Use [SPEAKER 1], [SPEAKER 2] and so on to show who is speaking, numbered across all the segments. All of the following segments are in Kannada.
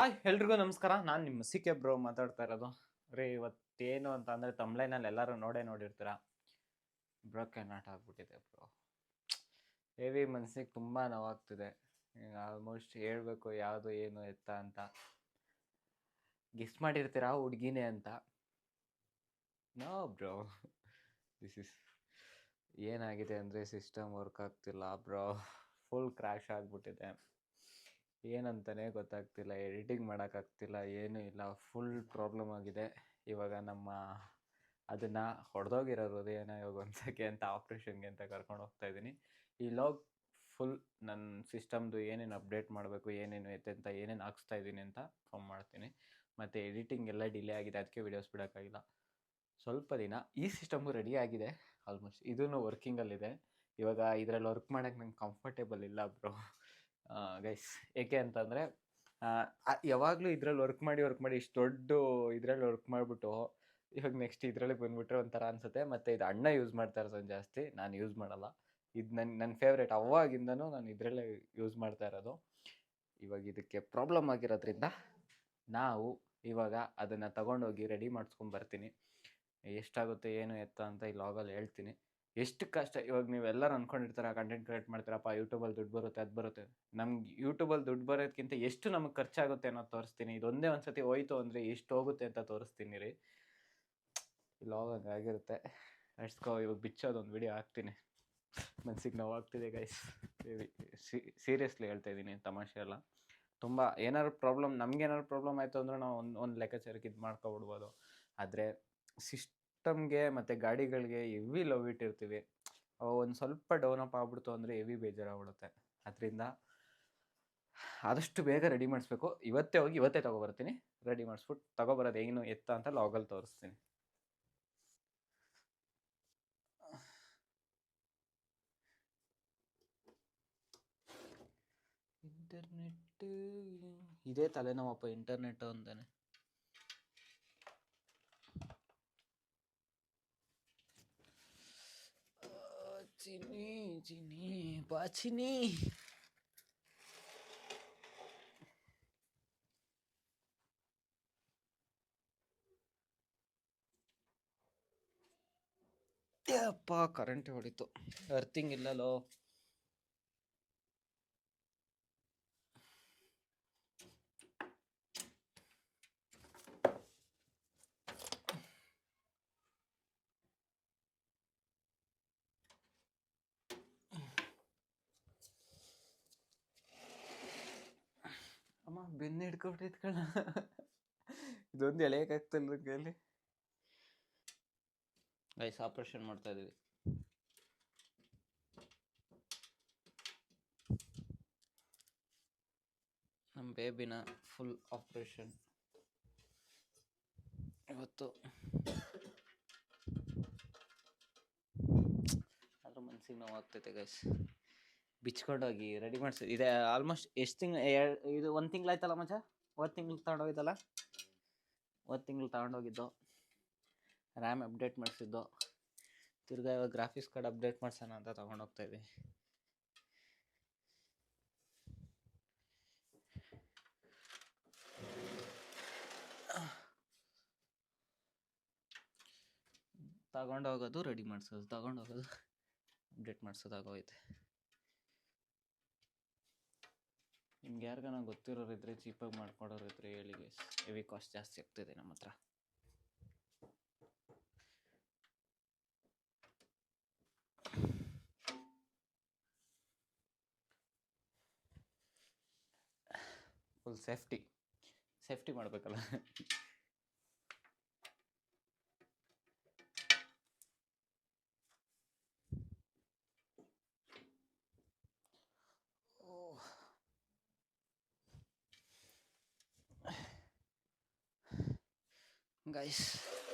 [SPEAKER 1] ಹಾಯ್ ಎಲ್ರಿಗೂ ನಮಸ್ಕಾರ. ನಾನು ನಿಮ್ಮ ಕೆ ಬ್ರೋ ಮಾತಾಡ್ತಾ ಇರೋದು. ರೀ ಇವತ್ತೇನು ಅಂತ ಅಂದರೆ ತಮ್ಲೈನಲ್ಲಿ ಎಲ್ಲರೂ ನೋಡಿರ್ತೀರ. ಬ್ರೋಕನ್ ಆಟ ಆಗ್ಬಿಟ್ಟಿದೆ ಬ್ರೋ. ಹೆವಿ ಮನಸ್ಸಿಗೆ ತುಂಬ ನೋವಾಗ್ತಿದೆ. ಈಗ ಆಲ್ಮೋಸ್ಟ್ ಹೇಳ್ಬೇಕು ಯಾವುದು ಏನು ಎತ್ತ ಅಂತ. ಗೆಸ್ ಮಾಡಿರ್ತೀರಾ ಹುಡುಗಿನೇ ಅಂತ. ನೋ ಬ್ರೋ, ದಿಸ್ ಇಸ್ ಏನಾಗಿದೆ ಅಂದರೆ ಸಿಸ್ಟಮ್ ವರ್ಕ್ ಆಗ್ತಿಲ್ಲ ಬ್ರೋ. ಫುಲ್ ಕ್ರ್ಯಾಶ್ ಆಗಿಬಿಟ್ಟಿದೆ. ಏನಂತಾನೆ ಗೊತ್ತಾಗ್ತಿಲ್ಲ, ಎಡಿಟಿಂಗ್ ಮಾಡೋಕ್ಕಾಗ್ತಿಲ್ಲ, ಏನೂ ಇಲ್ಲ. ಫುಲ್ ಪ್ರಾಬ್ಲಮ್ ಆಗಿದೆ. ಇವಾಗ ಅದನ್ನು ಹೊಡೆದೋಗಿರೋ ಹೃದಯನ ಇವಾಗ ಒಂದ್ಸಕ್ಕೆ ಅಂತ ಆಪ್ರೇಷನ್ಗೆ ಅಂತ ಕರ್ಕೊಂಡು ಹೋಗ್ತಾ ಇದ್ದೀನಿ. ಈ ಲಾಗ್ ಫುಲ್ ನನ್ನ ಸಿಸ್ಟಮ್ದು ಏನೇನು ಅಪ್ಡೇಟ್ ಮಾಡಬೇಕು, ಏನೇನು ಅಂತ ಏನೇನು ಹಾಕ್ಸ್ತಾ ಇದ್ದೀನಿ ಅಂತ ಫೋನ್ ಮಾಡ್ತೀನಿ. ಮತ್ತು ಎಡಿಟಿಂಗ್ ಎಲ್ಲ ಡಿಲೇ ಆಗಿದೆ, ಅದಕ್ಕೆ ವೀಡಿಯೋಸ್ ಬಿಡೋಕ್ಕಾಗಿಲ್ಲ ಸ್ವಲ್ಪ ದಿನ. ಈ ಸಿಸ್ಟಮು ರೆಡಿ ಆಗಿದೆ ಆಲ್ಮೋಸ್ಟ್, ಇದೂ ವರ್ಕಿಂಗಲ್ಲಿದೆ. ಇವಾಗ ಇದರಲ್ಲಿ ವರ್ಕ್ ಮಾಡೋಕ್ಕೆ ನಂಗೆ ಕಂಫರ್ಟೇಬಲ್ ಇಲ್ಲ ಬ್ರೋ ಗೈಸ್. ಏಕೆ ಅಂತಂದರೆ ಯಾವಾಗಲೂ ಇದ್ರಲ್ಲಿ ವರ್ಕ್ ಮಾಡಿ ಇಷ್ಟು ದೊಡ್ಡ ಇದರಲ್ಲಿ ವರ್ಕ್ ಮಾಡಿಬಿಟ್ಟು ಇವಾಗ ನೆಕ್ಸ್ಟ್ ಇದರಲ್ಲಿ ಬಂದುಬಿಟ್ರೆ ಒಂಥರ ಅನಿಸುತ್ತೆ. ಮತ್ತು ಇದು ಅಣ್ಣ ಯೂಸ್ ಮಾಡ್ತಾ ಇರೋದು ಜಾಸ್ತಿ, ನಾನು ಯೂಸ್ ಮಾಡಲ್ಲ. ಇದು ನನ್ನ ಫೇವ್ರೇಟ್, ಅವಾಗಿಂದನೂ ನಾನು ಇದರಲ್ಲೇ ಯೂಸ್ ಮಾಡ್ತಾ ಇರೋದು. ಇವಾಗ ಇದಕ್ಕೆ ಪ್ರಾಬ್ಲಮ್ ಆಗಿರೋದ್ರಿಂದ ನಾವು ಇವಾಗ ಅದನ್ನು ತಗೊಂಡೋಗಿ ರೆಡಿ ಮಾಡಿಸ್ಕೊಂಬರ್ತೀನಿ. ಎಷ್ಟಾಗುತ್ತೆ ಏನು ಎತ್ತ ಅಂತ ಈ ಲಾಗಲ್ಲಿ ಹೇಳ್ತೀನಿ. ಎಷ್ಟು ಕಷ್ಟ. ಇವಾಗ ನೀವೆಲ್ಲರೂ ಅಂದ್ಕೊಂಡಿರ್ತೀರ ಕಂಟೆಂಟ್ ಕ್ರಿಯೇಟ್ ಮಾಡ್ತೀರಪ್ಪ, ಯೂಟ್ಯೂಬಲ್ಲಿ ದುಡ್ಡು ಬರುತ್ತೆ, ಅದು ಬರುತ್ತೆ. ನಮ್ಗೆ ಯೂಟ್ಯೂಬಲ್ಲಿ ದುಡ್ಡು ಬರೋದಕ್ಕಿಂತ ಎಷ್ಟು ನಮಗೆ ಖರ್ಚಾಗುತ್ತೆ ಅನ್ನೋದು ತೋರಿಸ್ತೀನಿ. ಇದೊಂದೇ ಒಂದು ಸತಿ ಹೋಯ್ತು ಅಂದರೆ ಎಷ್ಟು ಹೋಗುತ್ತೆ ಅಂತ ತೋರಿಸ್ತೀನಿ ರೀ. ಈ ಲಾಗ್ ಹಂಗಾಗಿರುತ್ತೆ. ಅಷ್ಟಕ್ಕೋ ಇವಾಗ ಬಿಚ್ಚೋದೊಂದು ವಿಡಿಯೋ ಹಾಕ್ತೀನಿ. ಮನ್ಸಿಗೆ ನೋವಾಗ್ತಿದೆ ಗೈಸ್. ಸೀರಿಯಸ್ಲಿ ಹೇಳ್ತಾ ಇದ್ದೀನಿ, ತಮಾಷೆ ಅಲ್ಲ. ತುಂಬ ಏನಾದ್ರು ಪ್ರಾಬ್ಲಮ್, ನಮ್ಗೇನಾದ್ರು ಪ್ರಾಬ್ಲಮ್ ಆಯಿತು ಅಂದ್ರೆ ನಾವು ಒಂದು ಲೆಕ್ಕಾಚಾರಕ್ಕೆ ಇದು ಮಾಡ್ಕೊಬಿಡ್ಬೋದು. ಆದರೆ ಸಿಸ್ಟಮ್ಗೆ ಮತ್ತು ಗಾಡಿಗಳಿಗೆ ಹೆವಿ ಲವ್ ಇಟ್ಟಿರ್ತೀವಿ. ಒಂದು ಸ್ವಲ್ಪ ಡೆವಲಪ್ ಆಗ್ಬಿಡ್ತು ಅಂದರೆ ಹೆವಿ ಬೇಜಾರಾಗ್ಬಿಡುತ್ತೆ. ಅದರಿಂದ ಆದಷ್ಟು ಬೇಗ ರೆಡಿ ಮಾಡಿಸ್ಬೇಕು. ಇವತ್ತೇ ಹೋಗಿ ಇವತ್ತೇ ತೊಗೊಬರ್ತೀನಿ. ರೆಡಿ ಮಾಡಿಸ್ಬಿಟ್ಟು ತೊಗೊಬರೋದು ಏನು ಎತ್ತ ಅಂತ ಲಾಗಲ್ಲಿ ತೋರಿಸ್ತೀನಿ. ಇಂಟರ್ನೆಟ್ ಇದೇ ತಲೆನೋವಪ್ಪ, ಇಂಟರ್ನೆಟ್ ಅಂತಾನೆ. ಚಿನಿ ಬಾಚಿನಿ. ಅಪ್ಪ ಕರೆಂಟ್ ಹೊಡಿತು. ಅರ್ಥಿಂಗ್ ಇಲ್ಲಲೋ. ಅಮ್ಮ ಬೆನ್ನು ಹಿಡ್ಕೊಬಿಟ್ಟೈತ್ ಕಣ. ಇದೊಂದು ಎಳೆಯಕ್ಕಾಗ್ತಲ್ಲ ಕೈಲಿ. ಗೈಸ್ ಆಪ್ರೇಷನ್ ಮಾಡ್ತಾ ಇದೀವಿ. ನಮ್ಮ ಬೇಬಿನ ಫುಲ್ ಆಪ್ರೇಷನ್ ಇವತ್ತು. ಅದ್ರ ಮನ್ಸಿಗೆ ನೋವಾಗ್ತೈತೆ ಗೈಸ್. ಬಿಚ್ಕೊಂಡೋಗಿ ರೆಡಿ ಮಾಡಿಸಿ. ಇದೆ ಆಲ್ಮೋಸ್ಟ್ ಎಷ್ಟು ಇದು 1 ತಿಂಗಳಾಯ್ತಲ್ಲ ಮಚ್ಚ. 1 ತಿಂಗ್ಳು ತಗೊಂಡೋಗಿದ್ದಲ್ಲ. 1 ತಿಂಗ್ಳು ತಗೊಂಡೋಗಿದ್ದು. ರ್ಯಾಮ್ ಅಪ್ಡೇಟ್ ಮಾಡಿಸಿದ್ದು. ತಿರ್ಗಾ ಇವಾಗ ಗ್ರಾಫಿಕ್ಸ್ ಕಾರ್ಡ್ ಅಪ್ಡೇಟ್ ಮಾಡ್ಸೋಣ ಅಂತ ತೊಗೊಂಡೋಗ್ತಾ ಇದ್ವಿ. ತಗೊಂಡೋಗೋದು ರೆಡಿ ಮಾಡಿಸೋದು, ತಗೊಂಡೋಗೋದು ಅಪ್ಡೇಟ್ ಮಾಡಿಸೋದಾಗೋಯ್ತೆ. ನಿಮ್ಗೆ ಯಾರಿಗಾನ ಗೊತ್ತಿರೋರಿದ್ರೆ, ಚೀಪಾಗಿ ಮಾಡ್ಕೊಡೋರಿದ್ರೆ ಹೇಳಿ ಗೈಸ್. ಹೆವಿ ಕಾಸ್ಟ್ ಜಾಸ್ತಿ ಆಗ್ತಿದೆ ನಮ್ಮ ಹತ್ರ. ಫುಲ್ ಸೇಫ್ಟಿ ಮಾಡಬೇಕಲ್ಲ. ಗೈಸ್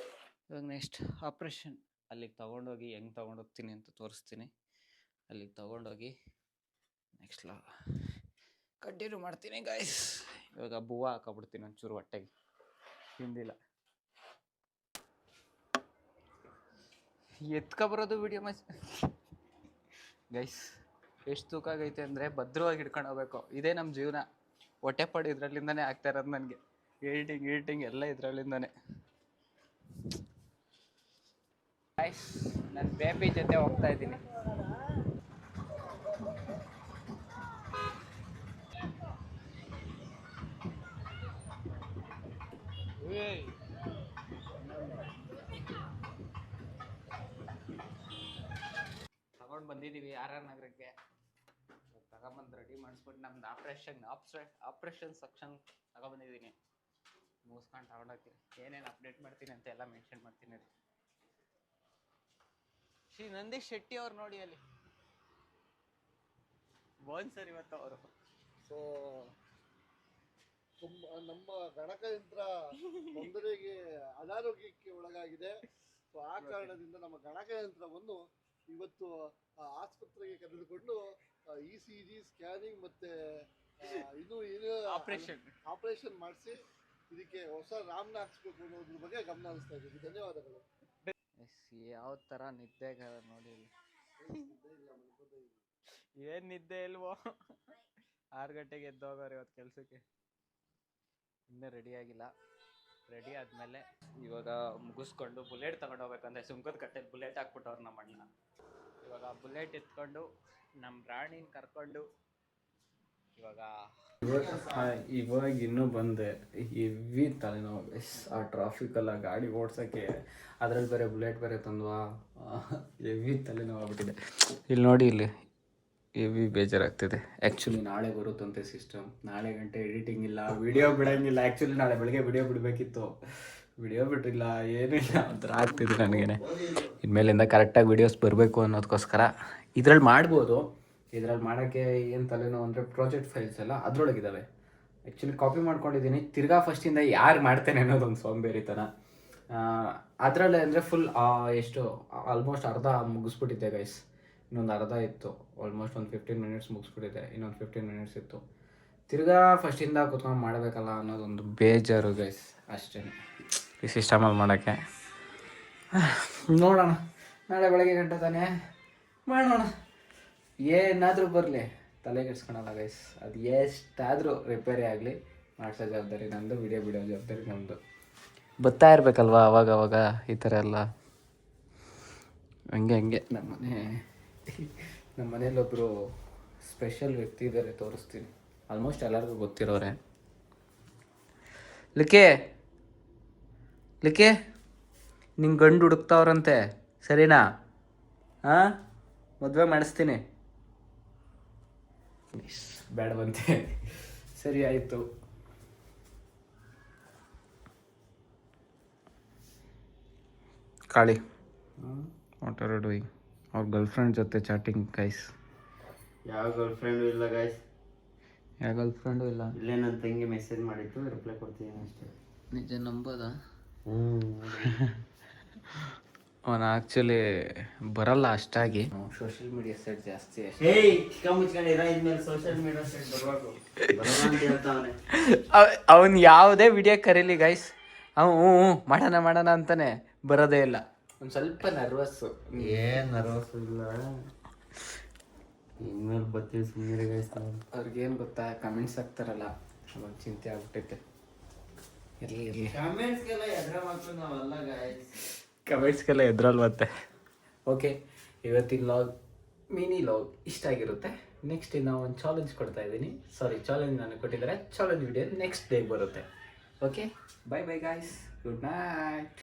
[SPEAKER 1] ಇವಾಗ ನೆಕ್ಸ್ಟ್ ಆಪ್ರೇಷನ್. ಅಲ್ಲಿಗೆ ತೊಗೊಂಡೋಗಿ ಹೆಂಗೆ ತೊಗೊಂಡೋಗ್ತೀನಿ ಅಂತ ತೋರಿಸ್ತೀನಿ. ಅಲ್ಲಿಗೆ ತೊಗೊಂಡೋಗಿ ನೆಕ್ಸ್ಟ್ ಕಂಟಿನ್ಯೂ ಮಾಡ್ತೀನಿ ಗೈಸ್. ಇವಾಗ ಬೂವ ಹಾಕೊಬಿಡ್ತೀನಿ ಒಂಚೂರು ಹೊಟ್ಟೆಗೆ. ತಿಂದಿಲ್ಲ. ಎತ್ಕೊಬರೋದು ವಿಡಿಯೋ ಗೈಸ್ ಎಷ್ಟು ತೂಕ ಆಗೈತೆ ಅಂದರೆ ಭದ್ರವಾಗಿ ಹಿಡ್ಕೊಂಡು ಹೋಗ್ಬೇಕು. ಇದೇ ನಮ್ಮ ಜೀವನ. ಹೊಟ್ಟೆಪಾಡು ಇದರಲ್ಲಿಂದನೇ ಆಗ್ತಾ ಇರೋದು ನನಗೆ. ಈಟಿಂಗ್ ಎಲ್ಲ ಇದರಲ್ಲಿಂದನೇ. ನನ್ನ ಬೇಬಿ ಜೊತೆ ಹೋಗ್ತಾ ಇದ್ದೀನಿ. ತಗೊಂಡು ಬಂದಿದ್ದೀವಿ RR ನಗರಕ್ಕೆ. ತಗೊಂಬಂದು ರೆಡಿ ಮಾಡಿಸ್ಬಿಟ್ಟು ನಮ್ದು ಆಪ್ರೇಷನ್ ಸೆಕ್ಷನ್ ತಗೊಬಂದಿದ್ದೀನಿ. ಮುಗಿಸ್ಕೊಂಡು ತಗೊಂಡೋಗ್ತೀನಿ. ಏನೇನು ಅಪ್ಡೇಟ್ ಮಾಡ್ತೀನಿ ಅಂತ ಎಲ್ಲ ಮೆನ್ಷನ್ ಮಾಡ್ತೀನಿ. ಶ್ರೀ ನಂದೀಶ್ ಶೆಟ್ಟಿ ಅವ್ರು ನೋಡಿ ಅಲ್ಲಿ ಸರ್ ಇವತ್ತು ಅವರು.
[SPEAKER 2] ಸೊ ನಮ್ಮ ಗಣಕಯಂತ್ರ ತೊಂದರೆಗೆ ಅನಾರೋಗ್ಯಕ್ಕೆ ಒಳಗಾಗಿದೆ. ಸೊ ಆ ಕಾರಣದಿಂದ ನಮ್ಮ ಗಣಕಯಂತ್ರವನ್ನು ಇವತ್ತು ಆಸ್ಪತ್ರೆಗೆ ಕರೆದುಕೊಂಡು ECG ಸ್ಕ್ಯಾನಿಂಗ್ ಮತ್ತೆ ಇನ್ನೂ ಏನು ಆಪರೇಷನ್ ಮಾಡಿಸಿ ಇದಕ್ಕೆ ಹೊಸ ರಾಮ್ನ ಹಾಕ್ಸ್ಬೇಕು ಅನ್ನೋದ್ರ ಬಗ್ಗೆ ಗಮನ ಹರಿಸ್ತಾ ಇದ್ದೀವಿ. ಧನ್ಯವಾದಗಳು.
[SPEAKER 1] ಯಾವ ಥರ ನಿದ್ದೆ ನೋಡಿ, ಏನು ನಿದ್ದೆ ಇಲ್ವೋ. 6 ಗಂಟೆಗೆ ಎದ್ದೋಗೋರು ಇವತ್ತು ಕೆಲಸಕ್ಕೆ. ಇನ್ನೂ ರೆಡಿ ಆಗಿಲ್ಲ. ರೆಡಿ ಆದಮೇಲೆ ಇವಾಗ ಮುಗಿಸ್ಕೊಂಡು ಬುಲೆಟ್ ತಗೊಂಡು ಹೋಗ್ಬೇಕಂದ್ರೆ ಸುಂಕದ ಕಟ್ಟೆಲಿ ಬುಲೆಟ್ ಹಾಕ್ಬಿಟ್ಟವ್ರು ನಮ್ಮ ಅಣ್ಣ. ಇವಾಗ ಬುಲೆಟ್ ಎತ್ಕೊಂಡು ನಮ್ಮ ರಾಣಿನ ಕರ್ಕೊಂಡು ಇವಾಗ ಇನ್ನೂ ಬಂದೆ. ಹೆವಿ ತಲೆನೋವು ಆ ಟ್ರಾಫಿಕಲ್ಲ ಗಾಡಿ ಓಡ್ಸೋಕ್ಕೆ. ಅದ್ರಲ್ಲಿ ಬೇರೆ ಬುಲೆಟ್ ಬೇರೆ ತಂದ್ವಾ, ಹೆವಿ ತಲೆನೋವು ಆಗ್ಬಿಟ್ಟಿದೆ. ಇಲ್ಲಿ ನೋಡಿ, ಇಲ್ಲಿ ಹೆವಿ ಬೇಜಾರಾಗ್ತಿದೆ. ಆ್ಯಕ್ಚುಲಿ ನಾಳೆ ಬರುತ್ತಂತೆ ಸಿಸ್ಟಮ್. ನಾಳೆ ಗಂಟೆ ಎಡಿಟಿಂಗ್ ಇಲ್ಲ, ವಿಡಿಯೋ ಬಿಡೋಂಗಿಲ್ಲ. ಆ್ಯಕ್ಚುಲಿ ನಾಳೆ ಬೆಳಗ್ಗೆ ವಿಡಿಯೋ ಬಿಡಬೇಕಿತ್ತು, ವಿಡಿಯೋ ಬಿಟ್ಟಿಲ್ಲ, ಏನಿಲ್ಲ, ಒಂಥರ ಆಗ್ತಿದೆ ನನಗೇನೆ. ಇನ್ಮೇಲಿಂದ ಕರೆಕ್ಟಾಗಿ ವೀಡಿಯೋಸ್ ಬರಬೇಕು ಅನ್ನೋದಕ್ಕೋಸ್ಕರ ಇದ್ರಲ್ಲಿ ಮಾಡ್ಬೋದು. ಇದ್ರಲ್ಲಿ ಮಾಡೋಕ್ಕೆ ಏನು ತಲೆನೋವು ಅಂದರೆ ಪ್ರಾಜೆಕ್ಟ್ ಫೈಲ್ಸ್ ಎಲ್ಲ ಅದರೊಳಗಿದ್ದಾವೆ. ಆ್ಯಕ್ಚುಲಿ ಕಾಪಿ ಮಾಡ್ಕೊಂಡಿದ್ದೀನಿ. ತಿರ್ಗಾ ಫಸ್ಟಿಂದ ಯಾರು ಮಾಡ್ತೇನೆ ಅನ್ನೋದೊಂದು ಸೋಂಬೇರಿತನ. ಅದರಲ್ಲೇ ಅಂದರೆ ಫುಲ್ ಎಷ್ಟು ಆಲ್ಮೋಸ್ಟ್ ಅರ್ಧ ಮುಗಿಸ್ಬಿಟ್ಟಿದ್ದೆ ಗೈಸ್. ಇನ್ನೊಂದು ಅರ್ಧ ಇತ್ತು. ಆಲ್ಮೋಸ್ಟ್ ಒಂದು 15 ಮಿನಿಟ್ಸ್ ಮುಗಿಸ್ಬಿಟ್ಟಿದ್ದೆ. ಇನ್ನೊಂದು 15 ಮಿನಿಟ್ಸ್ ಇತ್ತು. ತಿರ್ಗಾ ಫಸ್ಟಿಂದ ಕೂತ್ಕೊಂಡು ಮಾಡಬೇಕಲ್ಲ ಅನ್ನೋದೊಂದು ಬೇಜಾರು ಗೈಸ್. ಅಷ್ಟೇ ಈ ಸಿಸ್ಟಮಲ್ಲಿ ಮಾಡೋಕ್ಕೆ. ನೋಡೋಣ, ನಾಳೆ ಬೆಳಗ್ಗೆ ಗಂಟೆ ತಾನೇ ಮಾಡೋಣ. ಏನಾದರೂ ಬರಲಿ ತಲೆಗೆಡ್ಸ್ಕೊಳಲ್ಲ ಗೈಸ್. ಅದು ಎಷ್ಟಾದರೂ ರಿಪೇರಿ ಆಗಲಿ ಮಾಡಿಸೋ ಜವಾಬ್ದಾರಿ ನಮ್ಮದು, ವಿಡಿಯೋ ಬಿಡೋ ಜವಾಬ್ದಾರಿ ನಮ್ಮದು. ಬರ್ತಾ ಇರಬೇಕಲ್ವ ಅವಾಗ ಈ ಥರ ಎಲ್ಲ. ಹಂಗೆ ನಮ್ಮ ಮನೇಲೊಬ್ಬರು ಸ್ಪೆಷಲ್ ವ್ಯಕ್ತಿ ಇದ್ದಾರೆ, ತೋರಿಸ್ತೀನಿ. ಆಲ್ಮೋಸ್ಟ್ ಎಲ್ಲರಿಗೂ ಗೊತ್ತಿರೋರೆ. ಲಿಕ್ಕೆ ನಿಂಗೆ ಗಂಡು ಹುಡುಕ್ತಾವ್ರಂತೆ, ಸರಿನಾ? ಹಾಂ, ಮದುವೆ ಮಾಡಿಸ್ತೀನಿ. ಬೇಡವಂತೆ. ಸರಿ ಆಯಿತು. Kali what are you doing? ಅವ್ರ ಗರ್ಲ್ಫ್ರೆಂಡ್ ಜೊತೆ ಚಾಟಿಂಗ್ ಗೈಸ್.
[SPEAKER 3] ಯಾವ ಗರ್ಲ್ಫ್ರೆಂಡು ಇಲ್ಲ ಗೈಸ್.
[SPEAKER 1] ಯಾವ ಗರ್ಲ್ಫ್ರೆಂಡು ಇಲ್ಲ.
[SPEAKER 3] ಇಲ್ಲೇ ನನ್ನ ತಂಗಿ ಮೆಸೇಜ್ ಮಾಡಿತ್ತು, ರಿಪ್ಲೈ ಕೊಡ್ತೀನಿ ಅಷ್ಟೇ.
[SPEAKER 1] ನಿಜ ನಂಬೋದಾ? ಅವನು ಆ್ಯಕ್ಚುಲಿ ಬರಲ್ಲ ಅಷ್ಟಾಗಿ. ಸೋಷಿಯಲ್ ಮೀಡಿಯಾ ಸೈಡ್ ಜಾಸ್ತಿ ಅಷ್ಟೇ.
[SPEAKER 3] ಸೋಷಿಯಲ್ ಮೀಡಿಯಾ ಸೈಡ್ ಬರಬೇಕು ಅಂತ ಹೇಳ್ತಾವನೆ.
[SPEAKER 1] ಅವನು ಯಾವುದೇ ವಿಡಿಯೋ ಕರೀಲಿ ಗೈಸ್, ಹ್ಞೂ ಮಾಡೋಣ ಅಂತಾನೆ ಬರೋದೇ ಇಲ್ಲ. ಒಂದು ಸ್ವಲ್ಪ ನರ್ವಸ್ಸು.
[SPEAKER 3] ಏನು ನರ್ವಸ್ ಇಲ್ಲ, ಇನ್ಮೇಲೆ ಬರ್ತೀವಿ ಸುಮ್ಮನೆ ಗೈಸ್.
[SPEAKER 1] ಅವ್ರಿಗೇನು ಗೊತ್ತಾ, ಕಮೆಂಟ್ಸ್ ಹಾಕ್ತಾರಲ್ಲ, ಅವಾಗ ಚಿಂತೆ ಆಗ್ಬಿಟ್ಟೈತೆ. ಇರಲಿ
[SPEAKER 3] ಕಮೆಂಟ್ಸ್ಗೆಲ್ಲ ಎದುರು ಮಾಡ್ಕೊಂಡು ನಾವಲ್ಲ ಗೈಸ್.
[SPEAKER 1] ಕಮೆಂಟ್ಸ್ಗೆಲ್ಲ ಎದ್ರಲ್ಲ ಮತ್ತೆ. ಓಕೆ, ಇವತ್ತಿನ ಲಾಗ್ ಮಿನಿ ಲಾಗ್ ಇಷ್ಟ ಆಗಿರುತ್ತೆ. ನೆಕ್ಸ್ಟ್ ನಾವು ಒಂದು ಚಾಲೆಂಜ್ ಕೊಡ್ತಾ ಇದ್ದೀನಿ. ಚಾಲೆಂಜ್ ನಾನು ಕೊಟ್ಟಿದ್ದಾರೆ. ಚಾಲೆಂಜ್ ವಿಡಿಯೋ ನೆಕ್ಸ್ಟ್ ಡೇ ಬರುತ್ತೆ. Okay, by guys, good night.